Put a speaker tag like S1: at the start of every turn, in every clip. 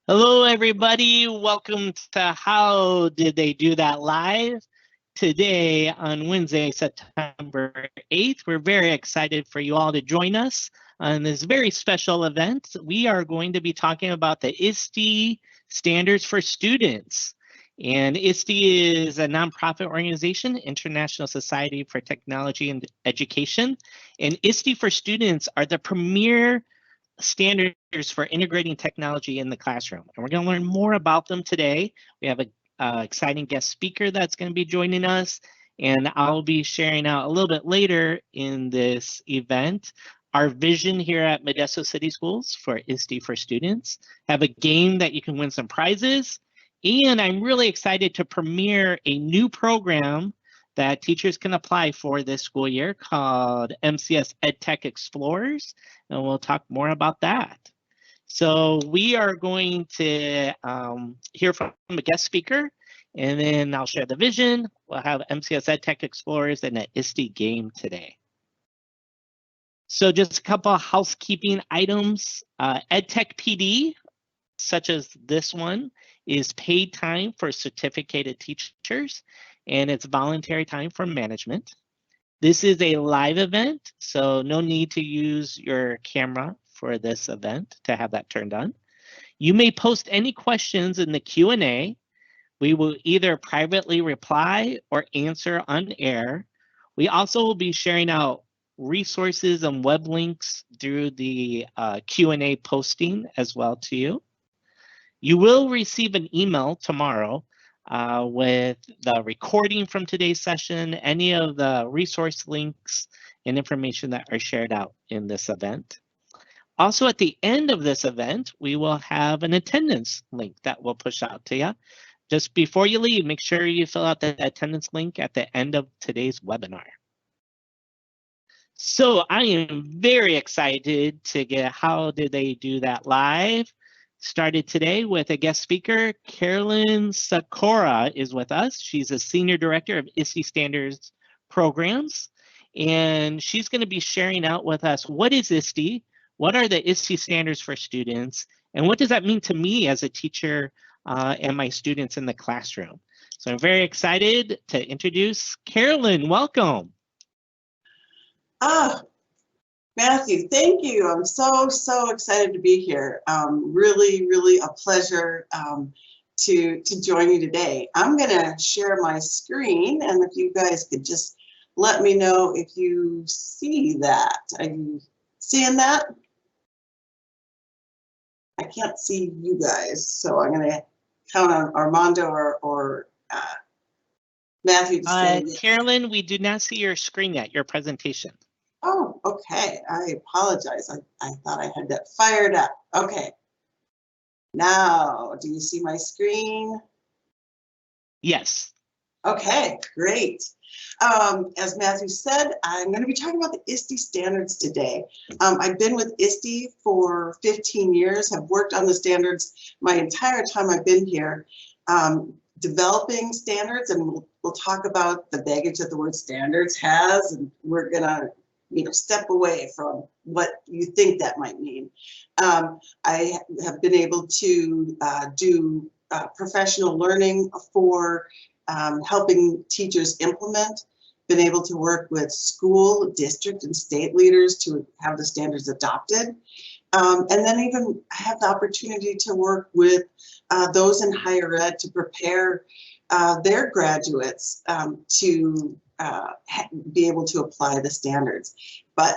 S1: Hello, everybody. Welcome to How Did They Do That Live? Today, on Wednesday, September 8th, we're very excited for you all to join us on this very special event. We are going to be talking about the ISTE standards for students. And ISTE is a nonprofit organization, International Society for Technology and Education. And ISTE for students are the premier standards for integrating technology in the classroom. And we're going to learn more about them today. We have an exciting guest speaker that's going to be joining us, and I'll be sharing out a little bit later in this event our vision here at Modesto City Schools for ISTE for students. Have a game that you can win some prizes, and I'm really excited to premiere a new program that teachers can apply for this school year called MCS Ed Tech Explorers, and we'll talk more about that. So we are going to hear from a guest speaker, and then I'll share the vision. We'll have MCS Ed Tech Explorers and an ISTE game today. So just a couple of housekeeping items. Ed Tech PD, such as this one, is paid time for certificated teachers, and it's voluntary time for management. This is a live event, so no need to use your camera for this event to have that turned on. You may post any questions in the Q&A. We will either privately reply or answer on air. We also will be sharing out resources and web links through the Q&A posting as well to you. You will receive an email tomorrow with the recording from today's session, any of the resource links and information that are shared out in this event. Also, at the end of this event, we will have an attendance link that we'll push out to you. Just before you leave, make sure you fill out the attendance link at the end of today's webinar. So I am very excited to get How Did They Do That Live started today with a guest speaker. Carolyn Sykora is with us. She's a Senior Director of ISTE Standards Programs, and she's going to be sharing out with us what is ISTE, what are the ISTE standards for students, and what does that mean to me as a teacher and my students in the classroom. So I'm very excited to introduce Carolyn. Welcome.
S2: Matthew, thank you. I'm so excited to be here. Really a pleasure to join you today. I'm going to share my screen, and if you guys could just let me know if you see that. Are you seeing that? I can't see you guys, so I'm going to count on Armando or Matthew to say yes.
S1: Carolyn, we do not see your screen yet, your presentation.
S2: Oh, okay. I apologize. I thought I had that fired up. Okay. Now, do you see my screen?
S1: Yes.
S2: Okay, great. As Matthew said, I'm going to be talking about the ISTE standards today. I've been with ISTE for 15 years, have worked on the standards my entire time I've been here, developing standards, and we'll talk about the baggage that the word standards has, and we're going to step away from what you think that might mean. I have been able to do professional learning for helping teachers implement, been able to work with school, district, and state leaders to have the standards adopted. And then even have the opportunity to work with those in higher ed to prepare their graduates to be able to apply the standards. But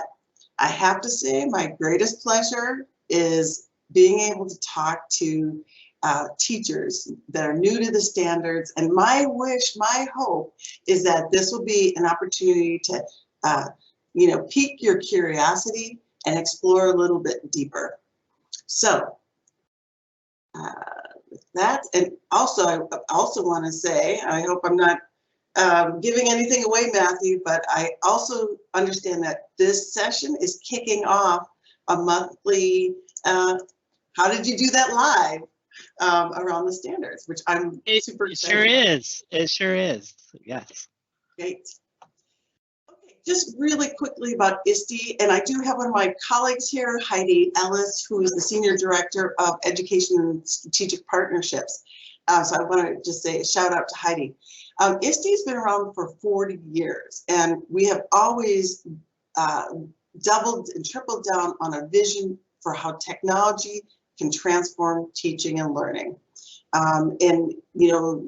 S2: I have to say my greatest pleasure is being able to talk to teachers that are new to the standards. And my wish, my hope is that this will be an opportunity to, pique your curiosity and explore a little bit deeper. So with that, and also I also want to say, I hope I'm not giving anything away, Matthew, but I also understand that this session is kicking off a monthly How Did You Do That Live around the standards, which I'm super excited
S1: about. It sure is. Yes.
S2: Great. Okay, Just really quickly about ISTE, and I do have one of my colleagues here, Heidi Ellis, who is the Senior Director of Education and Strategic Partnerships. So I want to just say a shout out to Heidi. ISTE has been around for 40 years, and we have always doubled and tripled down on a vision for how technology can transform teaching and learning. And, you know,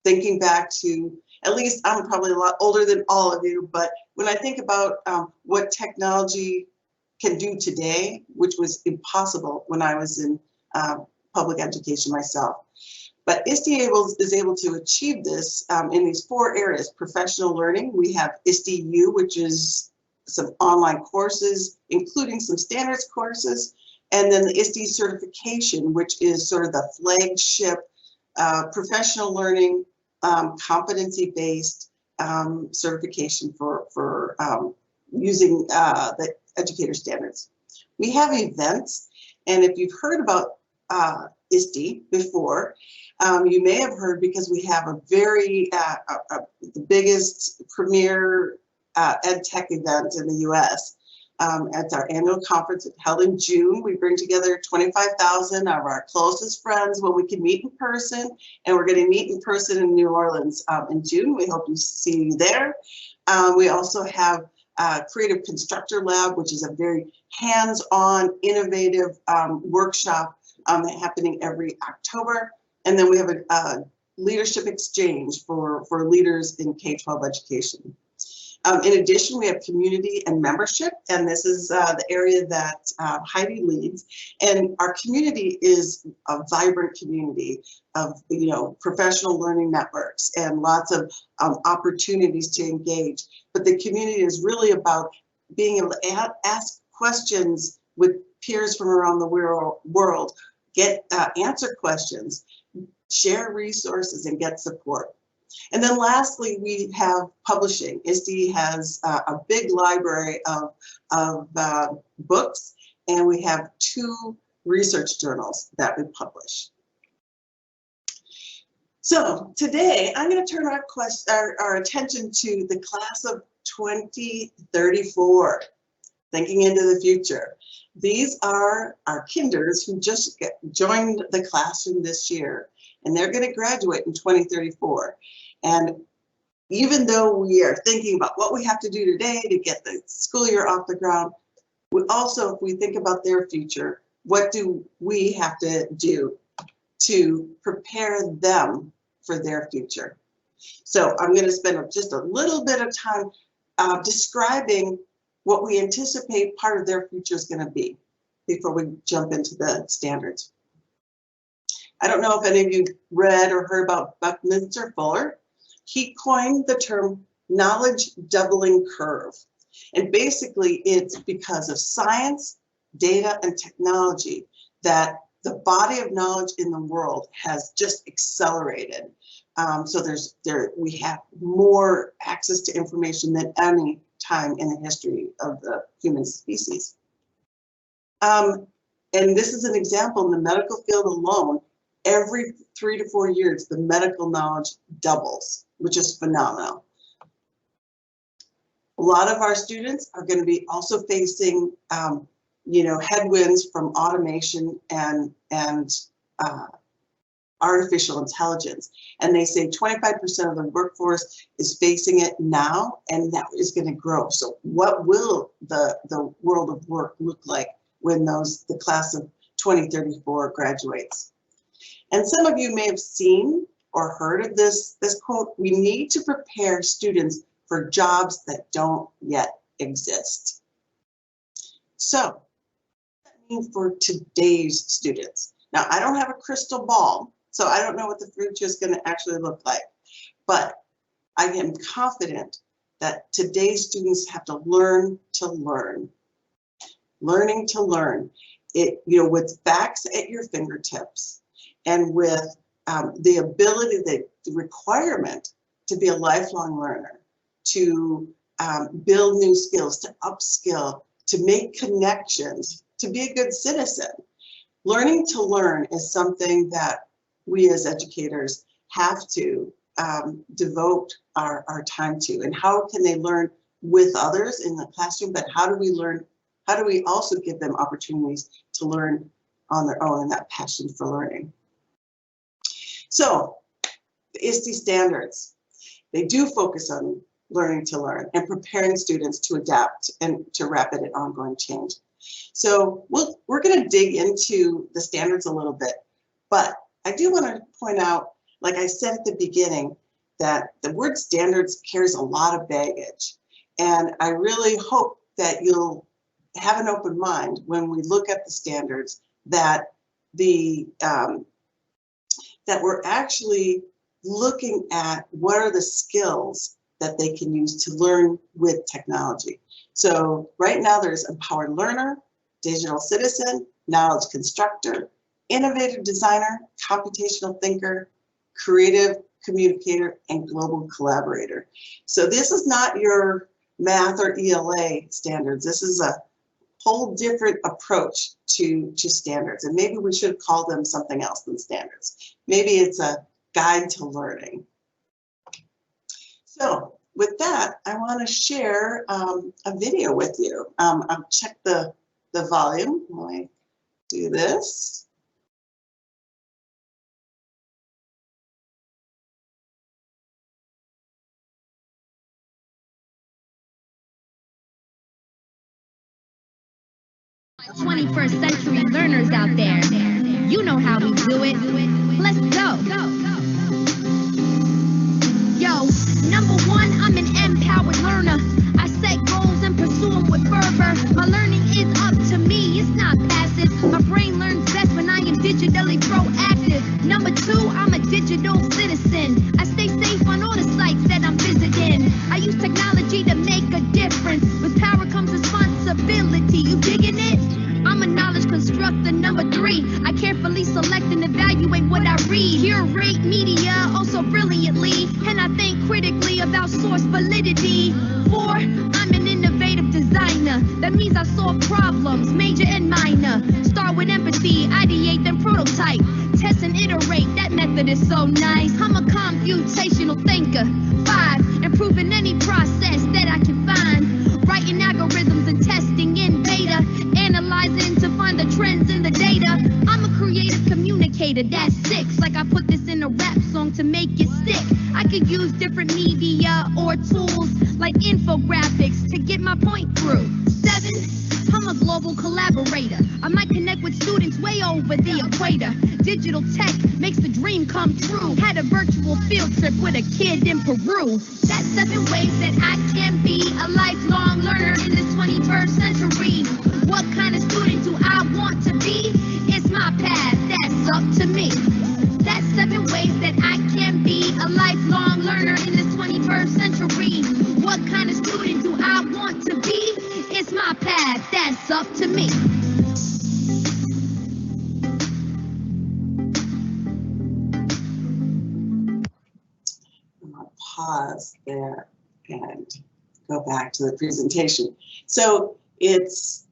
S2: thinking back to, at least I'm probably a lot older than all of you, but when I think about what technology can do today, which was impossible when I was in public education myself. But ISTE is able to achieve this in these 4 areas. Professional learning, we have ISTE U, which is some online courses, including some standards courses, and then the ISTE certification, which is sort of the flagship professional learning, competency-based certification for using the educator standards. We have events, and if you've heard about ISTE before, you may have heard because we have a very, the biggest premier Ed Tech event in the US. It's our annual conference held in June. We bring together 25,000 of our closest friends when we can meet in person, and we're going to meet in person in New Orleans in June. We hope to see you there. We also have Creative Constructor Lab, which is a very hands-on, innovative workshop happening every October. And then we have a leadership exchange for leaders in K-12 education. In addition, we have community and membership, and this is the area that Heidi leads. And our community is a vibrant community of, you know, professional learning networks and lots of opportunities to engage. But the community is really about being able to ask questions with peers from around the world, get answer questions, share resources, and get support. And then lastly, we have publishing. ISTE has a big library of books, and we have 2 research journals that we publish. So today, I'm going to turn our attention to the class of 2034, thinking into the future. These are our kinders who just joined the classroom this year, and they're going to graduate in 2034. And even though we are thinking about what we have to do today to get the school year off the ground, we also, if we think about their future, what do we have to do to prepare them for their future? So I'm going to spend just a little bit of time describing what we anticipate part of their future is going to be before we jump into the standards. I don't know if any of you read or heard about Buckminster Fuller. He coined the term knowledge doubling curve. And basically it's because of science, data, and technology that the body of knowledge in the world has just accelerated. So we have more access to information than any time in the history of the human species. And this is an example in the medical field alone. Every 3 to 4 years, the medical knowledge doubles, which is phenomenal. A lot of our students are going to be also facing, you know, headwinds from automation and artificial intelligence. And they say 25% of the workforce is facing it now, and that is going to grow. So what will the world of work look like when the class of 2034 graduates? And some of you may have seen or heard of this quote: we need to prepare students for jobs that don't yet exist. So what does that mean for today's students? Now, I don't have a crystal ball, so I don't know what the future is going to actually look like, but I am confident that today's students have to learn to learn. Learning to learn. You know, with facts at your fingertips, and with the ability, the requirement to be a lifelong learner, to build new skills, to upskill, to make connections, to be a good citizen. Learning to learn is something that we as educators have to devote our time to. And how can they learn with others in the classroom, but how do we learn? How do we also give them opportunities to learn on their own and that passion for learning? So the ISTE standards, they do focus on learning to learn and preparing students to adapt and to rapid and ongoing change. So we're going to dig into the standards a little bit, but I do want to point out, like I said at the beginning, that the word standards carries a lot of baggage. And I really hope that you'll have an open mind when we look at the standards, that that we're actually looking at what are the skills that they can use to learn with technology. So right now there's empowered learner, digital citizen, knowledge constructor, innovative designer, computational thinker, creative communicator, and global collaborator. So this is not your math or ELA standards. This is a whole different approach to standards. And maybe we should call them something else than standards. Maybe it's a guide to learning. So with that, I want to share a video with you. I'll check the volume when I do this.
S3: My 21st century learners out there, you know how we do it. Let's go. Yo, number one, I'm an empowered learner. I set goals and pursue them with fervor. My learning is up to me, it's not passive. My brain learns best when I am digitally proactive. Number two, I'm a digital citizen. I stay safe on all the sites that I'm visiting. I use technology to make a difference. With power comes responsibility. You digging it? I'm a knowledge constructor. Number three, I carefully select and evaluate what I read. Curate media also brilliantly, and I think critically about source validity. Four, I'm an innovative designer. That means I solve problems, major and minor. Start with empathy, ideate, then prototype. Test and iterate, that method is so nice. I'm a computational thinker. Five, improving any process that I can find. Writing algorithms and testing in beta. Analyzing to find the trends in the data. I'm a creative communicator, that's six. Like I put this in a rap song to make it stick. I could use different media or tools like infographics to get my point through. Seven, I'm a global collaborator. I might connect with students way over the equator. Digital tech makes the dream come true. Had a virtual field trip with a kid in Peru. That's 7 ways that I can be a lifelong learner in the 21st century. What kind of student do I want to be? It's my path, that's up to me. That's 7 ways that I can be a lifelong learner in the 21st century. What kind of student do I want to be? It's my path, that's up to me.
S2: I'm gonna pause there and go back to the presentation. So it's,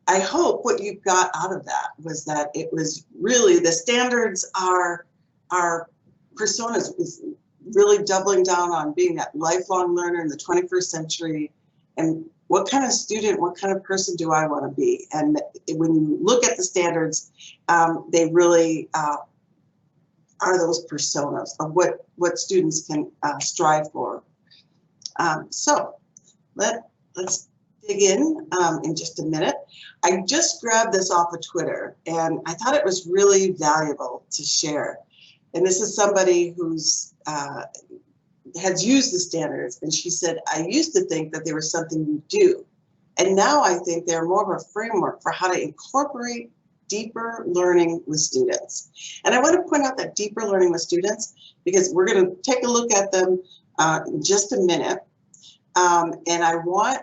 S2: I hope what you got out of that was that it was really, the standards are personas, is really doubling down on being that lifelong learner in the 21st century, and what kind of student, what kind of person do I want to be? And when you look at the standards, they really are those personas of what students can strive for. So let's dig in just a minute. I just grabbed this off of Twitter, and I thought it was really valuable to share. And this is somebody who's has used the standards, and she said, I used to think that they were something you do, and now I think they're more of a framework for how to incorporate deeper learning with students. And I want to point out that deeper learning with students, because we're going to take a look at them in just a minute. And I want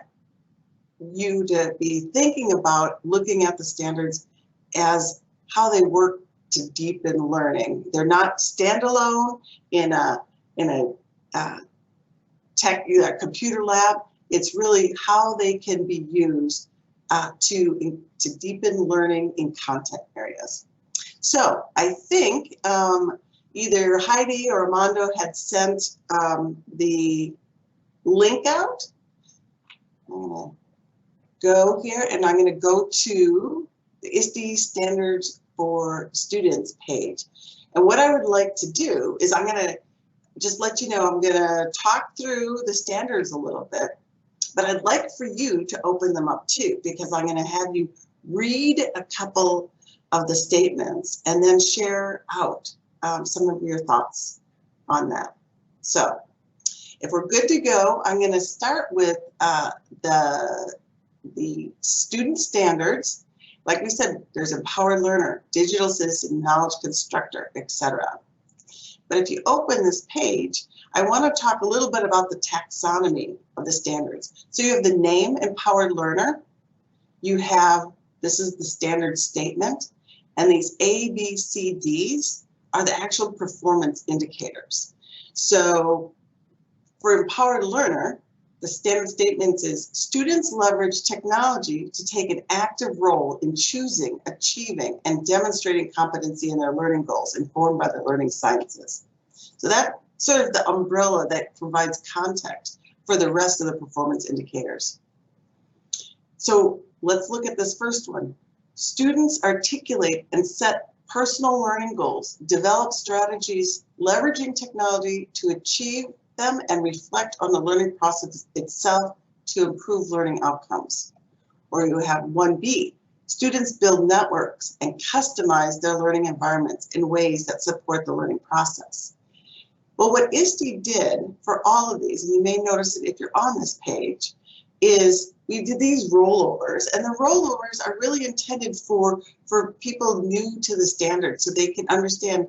S2: you to be thinking about looking at the standards as how they work to deepen learning. They're not standalone in a computer lab. It's really how they can be used to deepen learning in content areas. So I think either Heidi or Armando had sent the link out. I'm going to go here and I'm going to go to the ISTE Standards for Students page. And what I would like to do is I'm going to just let you know I'm going to talk through the standards a little bit, but I'd like for you to open them up too, because I'm going to have you read a couple of the statements and then share out some of your thoughts on that. So if we're good to go, I'm going to start with the student standards. Like we said, there's empowered learner, digital citizen, knowledge constructor, etc. But if you open this page, I want to talk a little bit about the taxonomy of the standards. So you have the name, empowered learner. You have, this is the standard statement, and these A, B, C, Ds are the actual performance indicators. So for empowered learner, the standard statement is students leverage technology to take an active role in choosing, achieving, and demonstrating competency in their learning goals informed by the learning sciences. So that's sort of the umbrella that provides context for the rest of the performance indicators. So let's look at this first one. Students articulate and set personal learning goals, develop strategies, leveraging technology to achieve them, and reflect on the learning process itself to improve learning outcomes. Or you have 1B, students build networks and customize their learning environments in ways that support the learning process. Well, what ISTE did for all of these, and you may notice it if you're on this page, is we did these rollovers, and the rollovers are really intended for people new to the standard, so they can understand,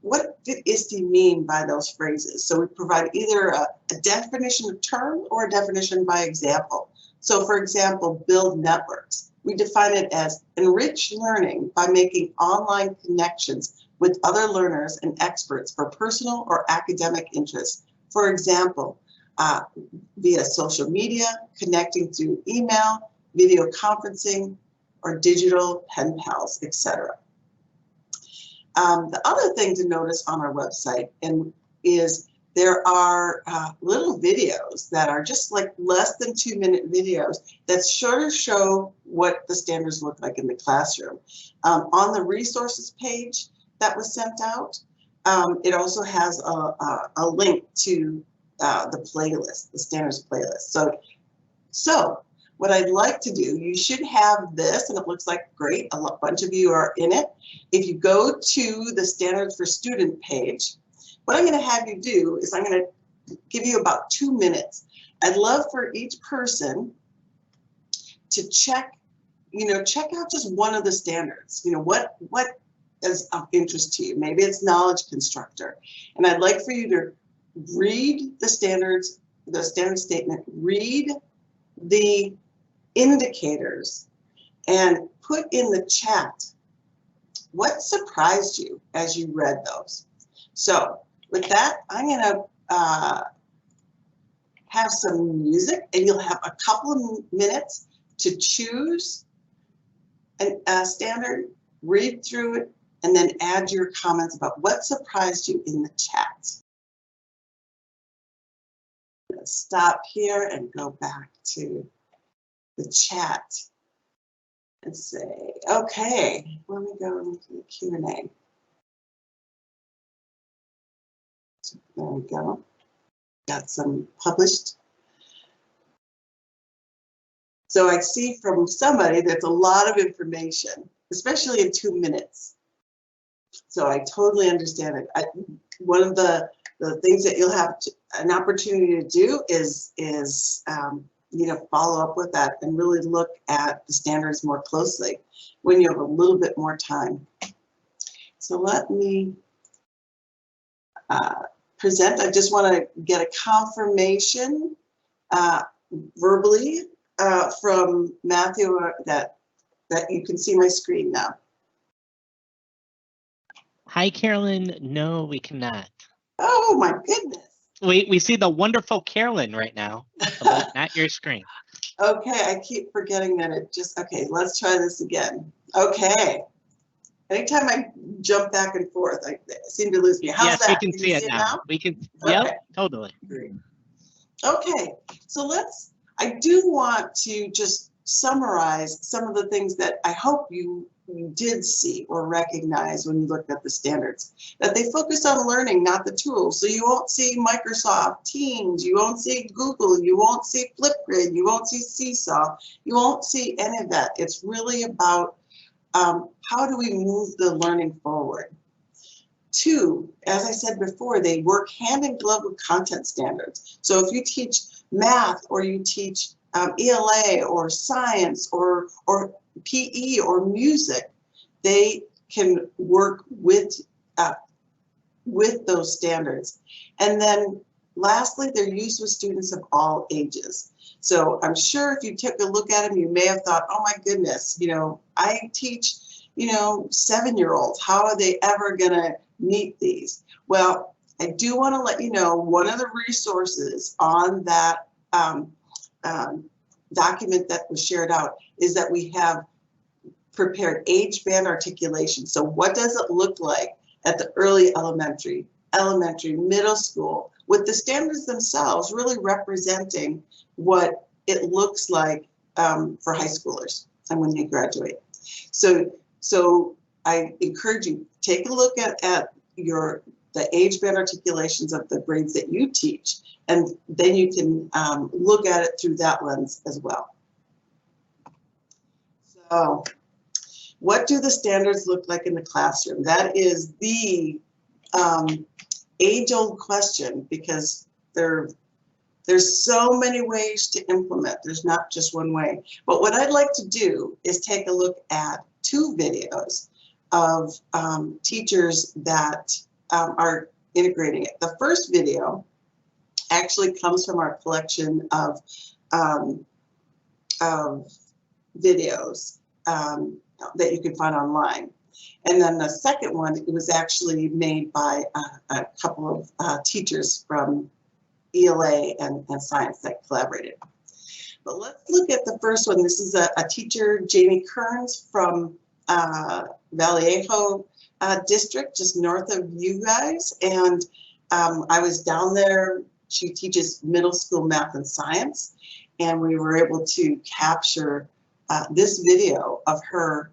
S2: what did ISTE mean by those phrases? So we provide either a definition of term or a definition by example. So for example, build networks. We define it as enrich learning by making online connections with other learners and experts for personal or academic interests. For example, via social media, connecting through email, video conferencing, or digital pen pals, etc. The other thing to notice on our website is there are little videos that are just like less than 2-minute videos that sort of show what the standards look like in the classroom. On the resources page that was sent out, it also has a link to the playlist, the standards playlist. So what I'd like to do, you should have this, and it looks like great, a bunch of you are in it. If you go to the Standards for Student page, what I'm going to have you do is I'm going to give you about 2 minutes. I'd love for each person to check out just one of the standards. What is of interest to you? Maybe it's knowledge constructor. And I'd like for you to read the standards, the standard statement, read the indicators, and put in the chat what surprised you as you read those. So with that, I'm going to have some music, and you'll have a couple of minutes to choose a standard, read through it, and then add your comments about what surprised you in the chat. I'm going to stop here and go back to the chat and say, okay, let me go into the Q&A. So there we go. Got some published. So I see from somebody that's a lot of information, especially in 2 minutes. So I totally understand it. One of the things that you'll have an opportunity to do is follow up with that and really look at the standards more closely when you have a little bit more time. So let me present. I just want to get a confirmation verbally from Matthew that you can see my screen now.
S1: Hi, Carolyn. No, we cannot.
S2: Oh my goodness.
S1: We see the wonderful Carolyn right now, but not your screen.
S2: Okay, I keep forgetting that okay, let's try this again. Okay. Anytime I jump back and forth, I seem to lose me. How's
S1: yes,
S2: that?
S1: we can see it now. We can,
S2: okay.
S1: Yep, totally.
S2: Great. Okay, so I do want to just summarize some of the things that I hope you did see or recognize when you looked at the standards, that they focus on learning, not the tools. So you won't see Microsoft Teams, you won't see Google, you won't see Flipgrid, you won't see Seesaw, you won't see any of that. It's really about how do we move the learning forward. Two, as I said before, they work hand in glove with content standards. So if you teach math or you teach ELA or science or PE or music, they can work with those standards. And then lastly, they're used with students of all ages. So I'm sure if you took a look at them, you may have thought, oh my goodness, I teach, 7-year-olds. How are they ever gonna meet these? Well, I do want to let you know one of the resources on that document that was shared out is that we have prepared age band articulation. So what does it look like at the early elementary, middle school, with the standards themselves really representing what it looks like for high schoolers and when they graduate. So I encourage you, take a look at the age band articulations of the grades that you teach, and then you can look at it through that lens as well. So what do the standards look like in the classroom? That is the age-old question, because there's so many ways to implement. There's not just one way. But what I'd like to do is take a look at 2 videos of teachers that are integrating it. The first video actually comes from our collection of videos that you can find online. And then the second one, it was actually made by a couple of teachers from ELA and science that collaborated. But let's look at the first one. This is a teacher, Jamie Kearns, from Vallejo district, just north of you guys. And I was down there. She teaches middle school math and science. And we were able to capture this video of her,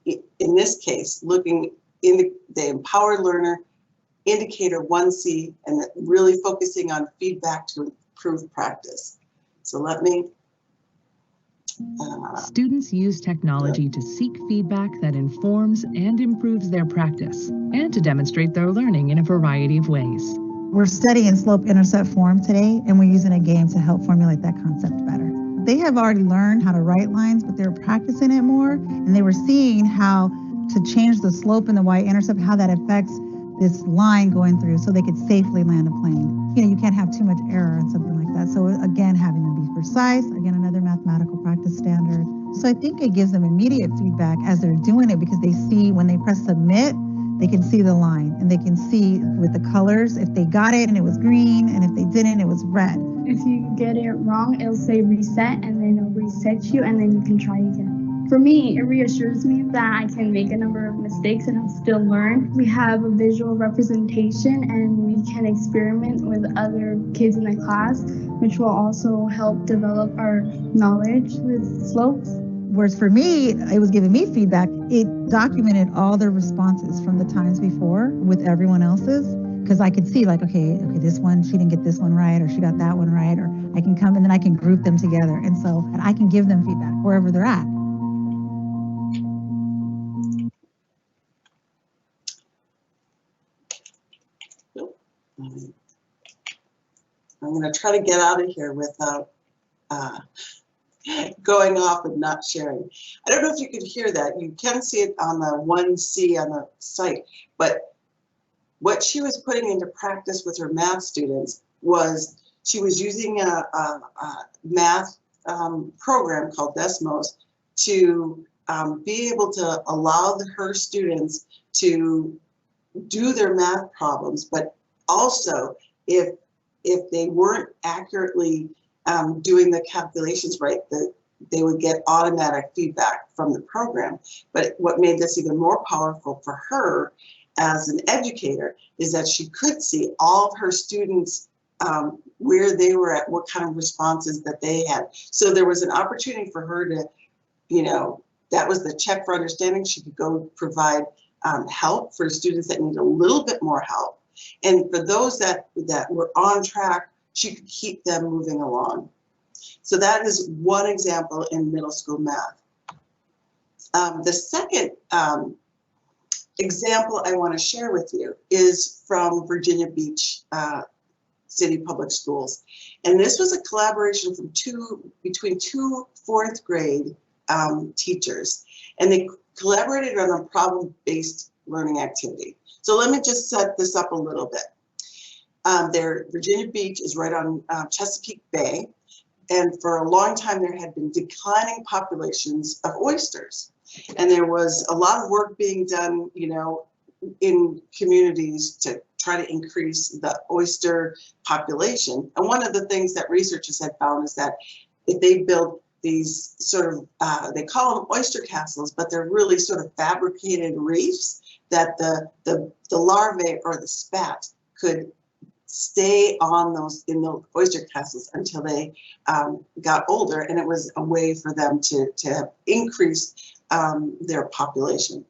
S2: in this case, looking in the Empowered Learner Indicator 1C and really focusing on feedback to improve practice. So let me.
S4: Students use technology to seek feedback that informs and improves their practice, and to demonstrate their learning in a variety of ways.
S5: We're studying slope-intercept form today, and we're using a game to help formulate that concept better. They have already learned how to write lines, but they're practicing it more, and they were seeing how to change the slope in the y-intercept, how that affects this line going through so they could safely land a plane. You can't have too much error and something like that. So again, having them be precise, again, another mathematical practice standard. So I think it gives them immediate feedback as they're doing it, because they see when they press submit, they can see the line and they can see with the colors if they got it and it was green, and if they didn't, it was red.
S6: If you get it wrong, it'll say reset, and then it'll reset you, and then you can try again. For me, it reassures me that I can make a number of mistakes and I'll still learn. We have a visual representation, and we can experiment with other kids in the class, which will also help develop our knowledge with slopes.
S5: Whereas for me, it was giving me feedback. It documented all the responses from the times before with everyone else's, because I could see like, okay, this one, she didn't get this one right, or she got that one right, or I can come and then I can group them together. And so I can give them feedback wherever they're at.
S2: I'm going to try to get out of here without going off and not sharing. I don't know if you could hear that. You can see it on the 1C on the site, but what she was putting into practice with her math students was she was using a math program called Desmos to be able to allow her students to do their math problems, but also if they weren't accurately doing the calculations right, they would get automatic feedback from the program. But what made this even more powerful for her as an educator is that she could see all of her students' where they were at, what kind of responses that they had. So there was an opportunity for her to, that was the check for understanding. She could go provide help for students that need a little bit more help. And for those that were on track, she could keep them moving along. So that is one example in middle school math. The second example I want to share with you is from Virginia Beach City Public Schools. And this was a collaboration from between two fourth grade teachers. And they collaborated on a problem-based learning activity. So let me just set this up a little bit. Virginia Beach is right on Chesapeake Bay. And for a long time, there had been declining populations of oysters. And there was a lot of work being done, in communities to try to increase the oyster population. And one of the things that researchers had found is that if they build these sort of, they call them oyster castles, but they're really sort of fabricated reefs that the larvae or the spat could stay on in the oyster castles until they got older, and it was a way for them to increase their population.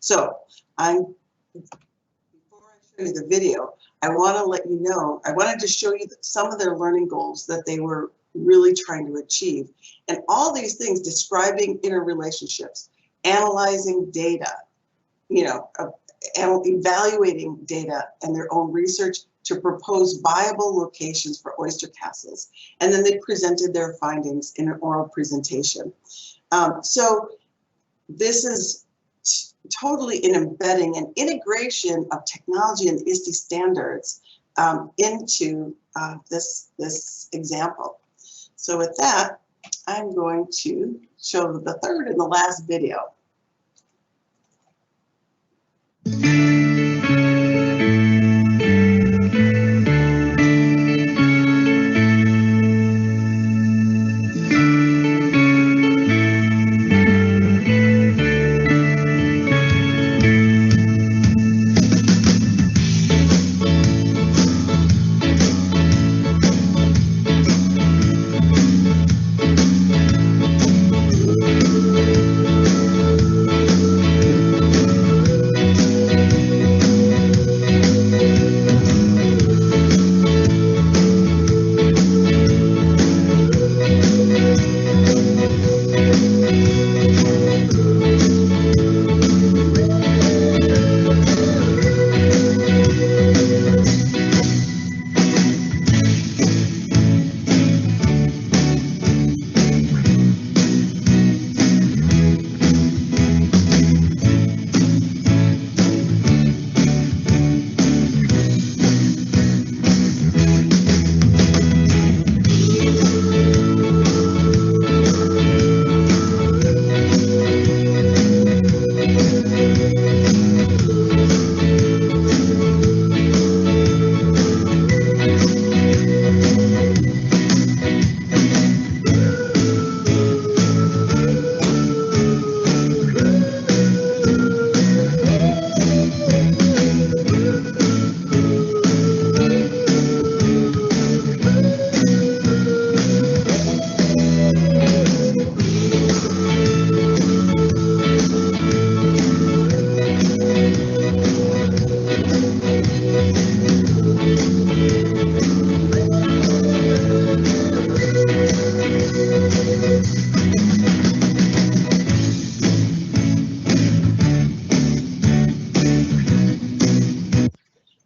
S2: So before I show you the video, I want to let you know, I wanted to show you some of their learning goals that they were really trying to achieve. And all these things, describing interrelationships, analyzing data, evaluating data and their own research to propose viable locations for oyster castles. And then they presented their findings in an oral presentation. So this is totally an embedding and integration of technology and ISTE standards into this example. So with that, I'm going to show the third and the last video.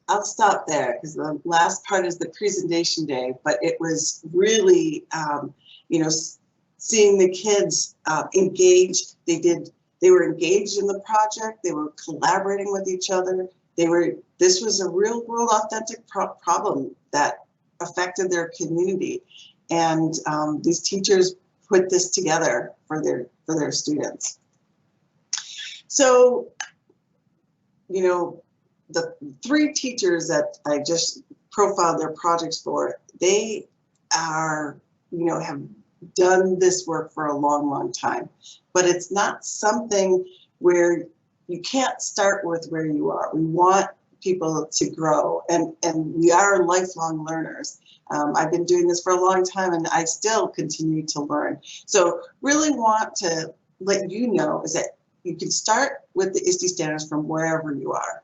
S2: I'll stop there because the last part is the presentation day, but it was really, seeing the kids engaged. They were engaged in the project. They were collaborating with each other. This was a real world authentic problem that affected their community. And these teachers put this together for their students. So, the three teachers that I just profiled their projects for, they are, have done this work for a long, long time. But it's not something where you can't start with where you are. We want people to grow, and we are lifelong learners. I've been doing this for a long time, and I still continue to learn. So really want to let you know is that you can start with the ISTE standards from wherever you are.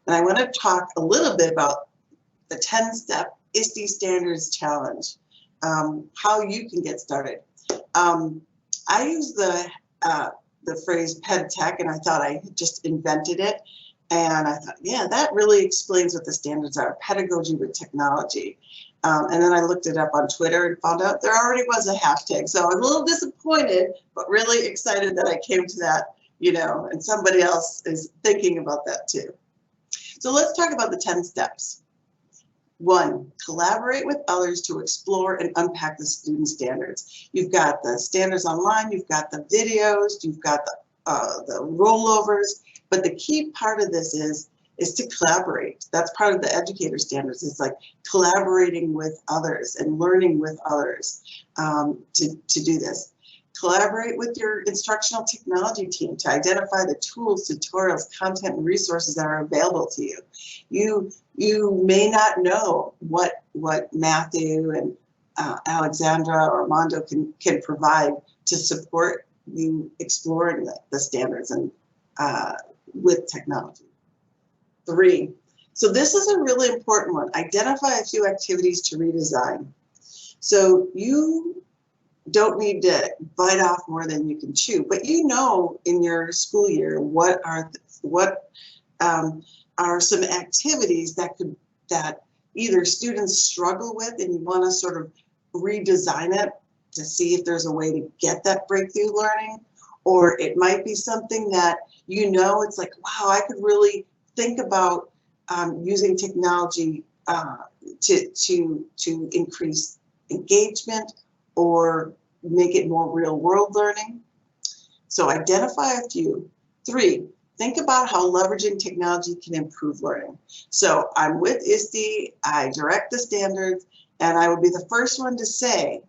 S2: And I want to talk a little bit about the 10-step ISTE Standards Challenge, how you can get started. I use the phrase Ed Tech, and I thought I just invented it. And I thought, yeah, that really explains what the standards are, pedagogy with technology. And then I looked it up on Twitter and found out there already was a hashtag. So I was a little disappointed, but really excited that I came to that, you know, and somebody else is thinking about that too. So let's talk about the 10 steps. 1, collaborate with others to explore and unpack the student standards. You've got the standards online, you've got the videos, you've got the rollovers, but the key part of this is to collaborate. That's part of the educator standards. It's like collaborating with others and learning with others to do this. Collaborate with your instructional technology team to identify the tools, tutorials, content, and resources that are available to you. You may not know what Matthew and Alexandra or Armando can provide to support you exploring the standards and with technology. 3, so this is a really important one. Identify a few activities to redesign. So you don't need to bite off more than you can chew, but you know in your school year what are some activities that either students struggle with and you want to sort of redesign it to see if there's a way to get that breakthrough learning, or it might be something that you know it's like, wow, I could really think about using technology to increase engagement or make it more real world learning. So identify a few. 3, think about how leveraging technology can improve learning. So I'm with ISTE, I direct the standards, and I will be the first one to say,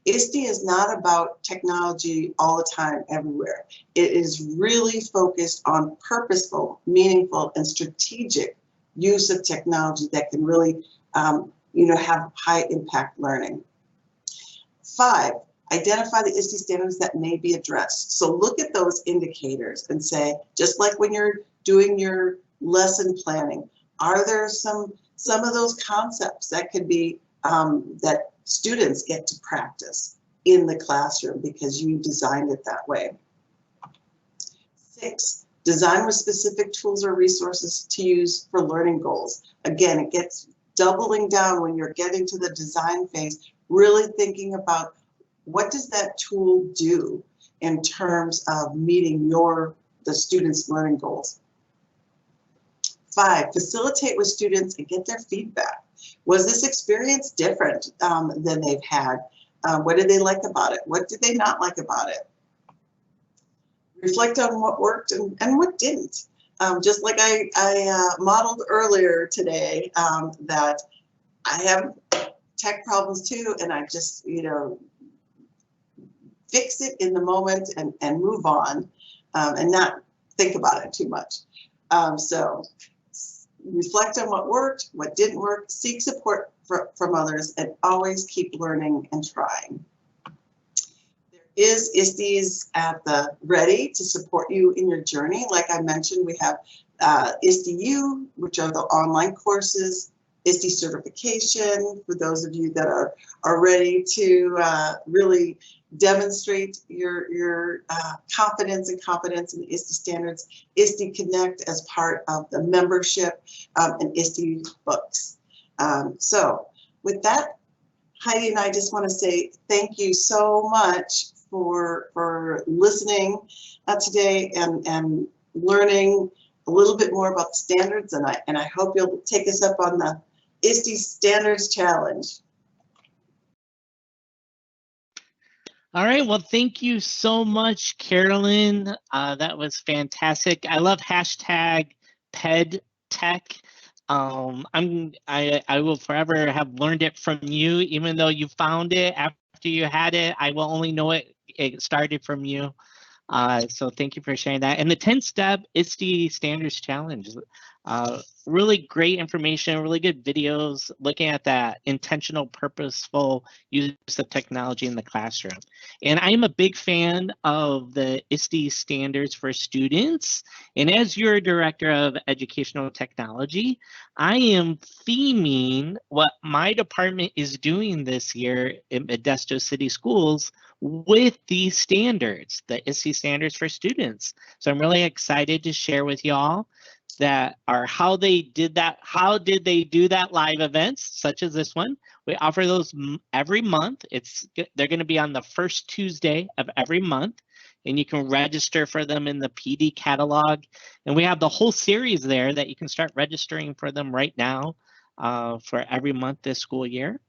S2: ISTE is not about technology all the time, everywhere. It is really focused on purposeful, meaningful, and strategic use of technology that can really have high impact learning. 5, identify the ISTE standards that may be addressed. So look at those indicators and say, just like when you're doing your lesson planning, are there some of those concepts that could be that students get to practice in the classroom because you designed it that way. 6, design with specific tools or resources to use for learning goals. Again, it gets doubling down when you're getting to the design phase, really thinking about what does that tool do in terms of meeting the students' learning goals. 5, facilitate with students and get their feedback. Was this experience different than they've had? What did they like about it? What did they not like about it? Reflect on what worked and what didn't. Just like I modeled earlier today, that I have tech problems too, and I just, fix it in the moment and move on and not think about it too much. So reflect on what worked, what didn't work, seek support from others, and always keep learning and trying. There is ISTEs at the ready to support you in your journey. Like I mentioned, we have ISTE U, which are the online courses, ISTE certification for those of you that are ready to really demonstrate your confidence and competence in the ISTE standards, ISTE Connect as part of the membership, and ISTE books. So with that, Heidi and I just want to say thank you so much for listening today and learning a little bit more about the standards, and I hope you'll take us up on the ISTE Standards Challenge.
S1: All right, well, thank you so much, Carolyn. That was fantastic. I love hashtag Ed Tech. I will forever have learned it from you, even though you found it after you had it. I will only know it started from you. So thank you for sharing that. And the 10-step ISTE Standards Challenge. Really great information, really good videos looking at that intentional, purposeful use of technology in the classroom. And I'm a big fan of the ISTE standards for students. And as your director of educational technology, I am theming what my department is doing this year in Modesto City Schools with these standards, the ISTE standards for students. So I'm really excited to share with y'all that are how they did that. How did they do that live events such as this one? We offer those every month. They're going to be on the first Tuesday of every month, and you can register for them in the PD catalog. And we have the whole series there that you can start registering for them right now for every month this school year.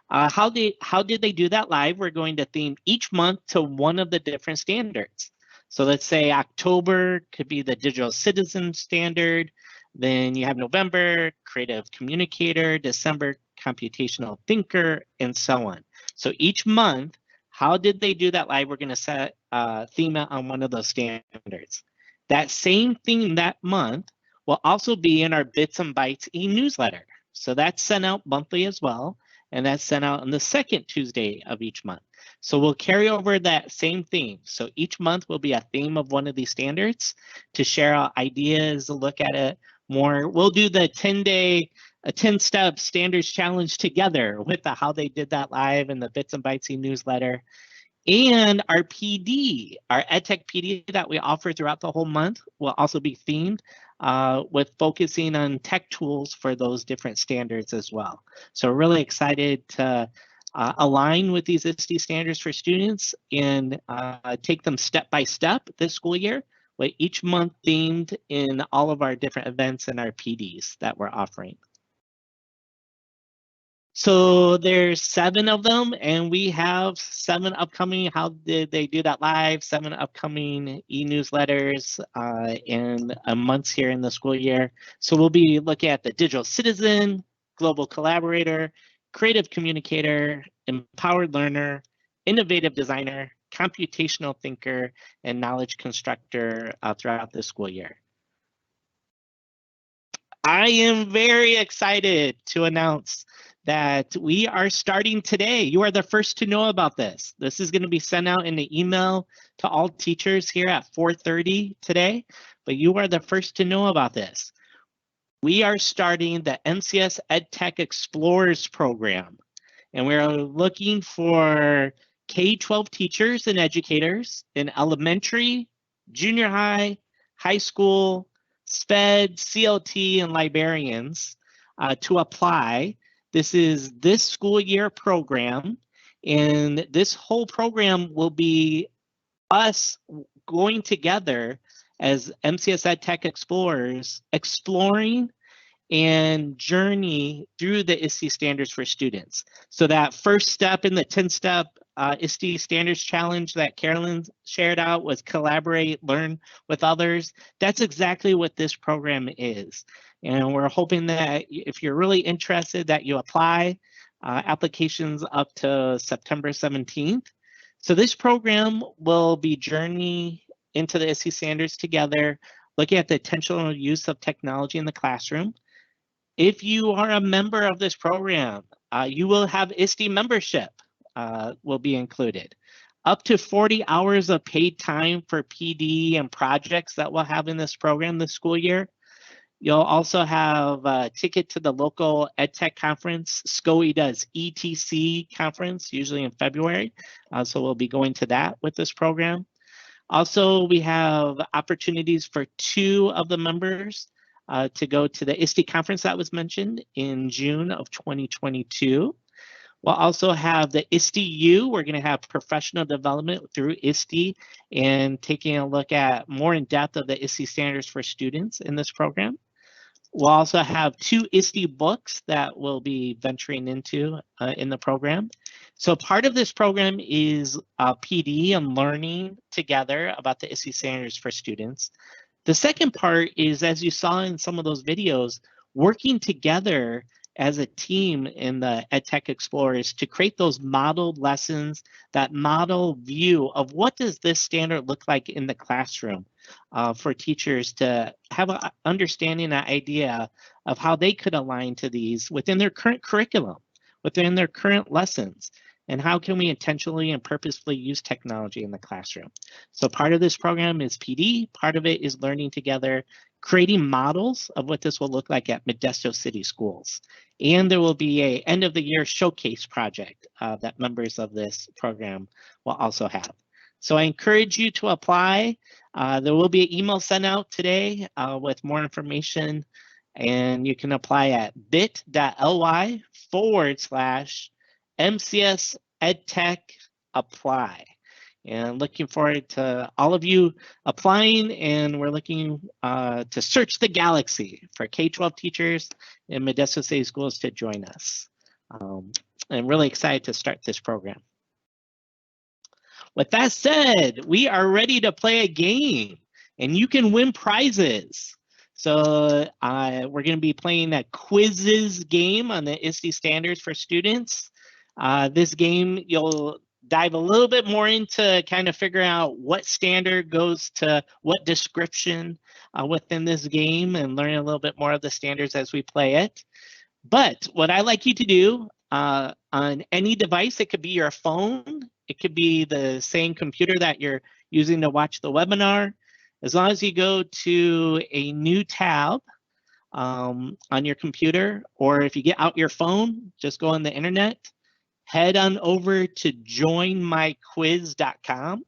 S1: How did they do that live? We're going to theme each month to one of the different standards. So let's say October could be the digital citizen standard. Then you have November, creative communicator, December, computational thinker, and so on. So each month, how did they do that live? We're going to set theme it on one of those standards. That same theme that month will also be in our Bits and Bytes e-newsletter. So that's sent out monthly as well. And that's sent out on the second Tuesday of each month. So we'll carry over that same theme. So each month will be a theme of one of these standards to share out ideas, look at it more. We'll do the 10-step standards challenge together with the how they did that live and the Bits and Bytes newsletter. And our PD, our EdTech PD that we offer throughout the whole month will also be themed with focusing on tech tools for those different standards as well. So we're really excited to align with these ISTE standards for students and take them step by step this school year, with each month themed in all of our different events and our PDs that we're offering. So there's 7 of them, and we have 7 upcoming. How did they do that live? 7 upcoming e-newsletters in months here in the school year. So we'll be looking at the digital citizen, global collaborator, creative communicator, empowered learner, innovative designer, computational thinker, and knowledge constructor throughout the school year. I am very excited to announce that we are starting today. You are the first to know about this. This is going to be sent out in the email to all teachers here at 4:30 today, but you are the first to know about this. We are starting the MCS Ed Tech Explorers program, and we're looking for K-12 teachers and educators in elementary, junior high, high school, SPED, CLT, and librarians to apply. This is this school year program, and this whole program will be us going together as MCS Ed Tech Explorers, exploring and journey through the ISTE standards for students. So that first step in the 10-step ISTE standards challenge that Carolyn shared out was collaborate, learn with others. That's exactly what this program is. And we're hoping that if you're really interested that you apply, applications up to September 17th. So this program will be journey into the ISTE standards together, looking at the intentional use of technology in the classroom. If you are a member of this program, you will have ISTE membership will be included. Up to 40 hours of paid time for PD and projects that we'll have in this program this school year. You'll also have a ticket to the local EdTech conference. SCOE does ETC conference, usually in February. So we'll be going to that with this program. Also, we have opportunities for 2 of the members to go to the ISTE conference that was mentioned in June of 2022. We'll also have the ISTE U. We're going to have professional development through ISTE and taking a look at more in depth of the ISTE standards for students in this program. We'll also have 2 ISTE books that we'll be venturing into in the program. So part of this program is PD and learning together about the ISTE standards for students. The second part is, as you saw in some of those videos, working together as a team in the EdTech Explorers to create those modeled lessons, that model view of what does this standard look like in the classroom. for teachers to have an understanding, an idea of how they could align to these within their current curriculum, within their current lessons, and how can we intentionally and purposefully use technology in the classroom. So part of this program is PD, part of it is learning together, creating models of what this will look like at Modesto City Schools. And there will be a end of the year showcase project that members of this program will also have. So I encourage you to apply. There will be an email sent out today with more information, and you can apply at bit.ly/MCS Ed Tech apply. And looking forward to all of you applying, and we're looking to search the galaxy for K-12 teachers in Modesto City Schools to join us. I'm really excited to start this program. With that said, we are ready to play a game, and you can win prizes. So we're going to be playing a quizzes game on the ISTE standards for students. This game, you'll dive a little bit more into kind of figuring out what standard goes to what description within this game, and learn a little bit more of the standards as we play it. But what I like you to do on any device, it could be your phone, it could be the same computer that you're using to watch the webinar, as long as you go to a new tab on your computer, or if you get out your phone, just go on the internet, head on over to joinmyquiz.com.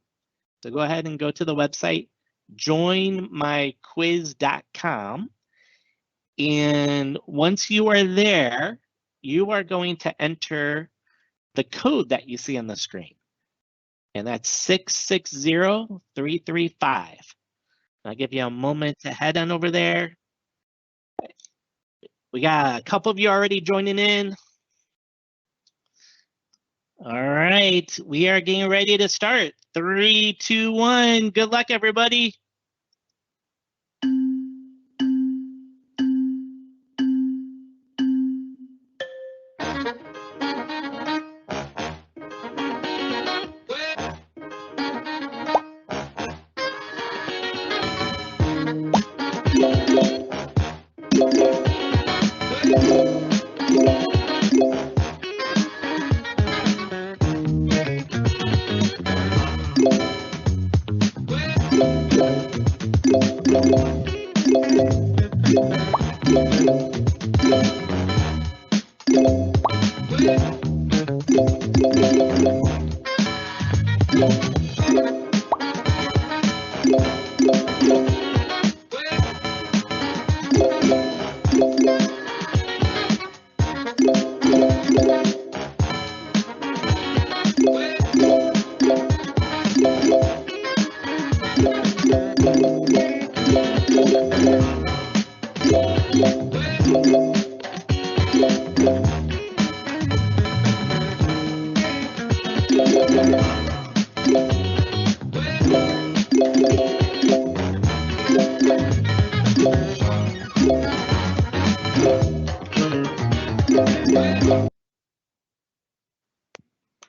S1: So go ahead and go to the website, joinmyquiz.com. And once you are there, you are going to enter the code that you see on the screen. And that's 660335. I'll give you a moment to head on over there. We got a couple of you already joining in. All right, we are getting ready to start. 3, 2, 1. Good luck, everybody.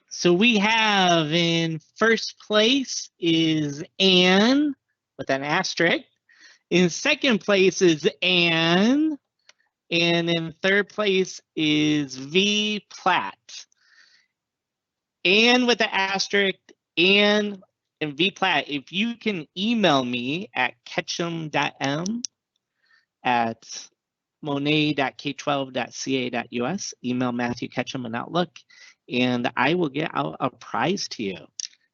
S1: So we have in first place is Anne with an asterisk. In second place is Anne. And in third place is V Platt. Anne with the asterisk, Anne and V Platt. If you can email me at ketchum.m@monet.k12.ca.us, email Matthew Ketchum in Outlook, and I will get out a prize to you.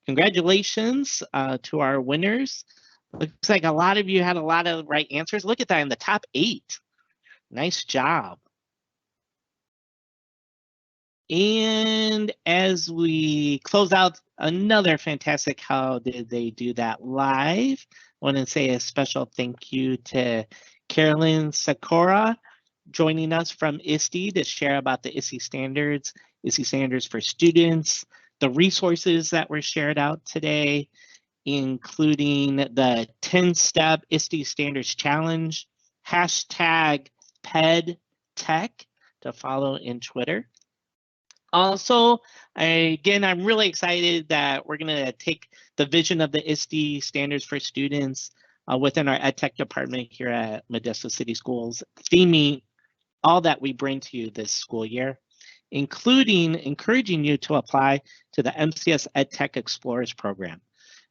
S1: Congratulations to our winners. Looks like a lot of you had a lot of right answers. Look at that in the top 8. Nice job. And as we close out another fantastic How Did They Do That Live, I want to say a special thank you to Carolyn, Sykora, joining us from ISTE to share about the ISTE standards for students, the resources that were shared out today, including the 10-step ISTE Standards Challenge, hashtag #PedTech to follow in Twitter. Also, again, I'm really excited that we're going to take the vision of the ISTE Standards for Students within our Ed Tech department here at Modesto City Schools, theming all that we bring to you this school year, including encouraging you to apply to the MCS Ed Tech Explorers program.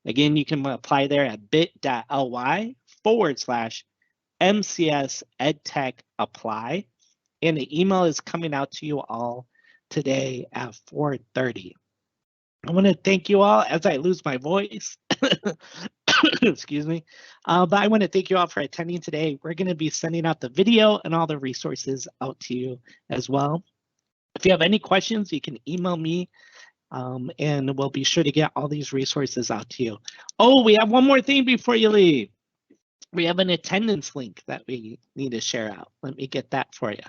S1: Again, you can apply there at bit.ly/MCS Ed Tech apply. And the email is coming out to you all today at 4:30. I want to thank you all as I lose my voice. Excuse me. But I want to thank you all for attending today. We're going to be sending out the video and all the resources out to you as well. If you have any questions, you can email me, and we'll be sure to get all these resources out to you. Oh, we have one more thing before you leave. We have an attendance link that we need to share out. Let me get that for you.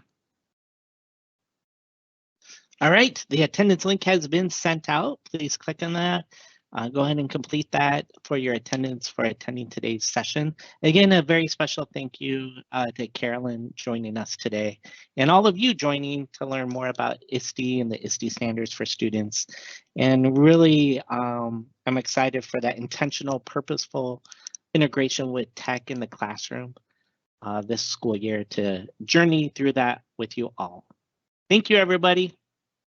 S1: All right, the attendance link has been sent out. Please click on that. Go ahead and complete that for your attendance for attending today's session. Again, a very special thank you to Carolyn joining us today, and all of you joining to learn more about ISTE and the ISTE standards for students. And really, I'm excited for that intentional, purposeful integration with tech in the classroom this school year to journey through that with you all. Thank you, everybody.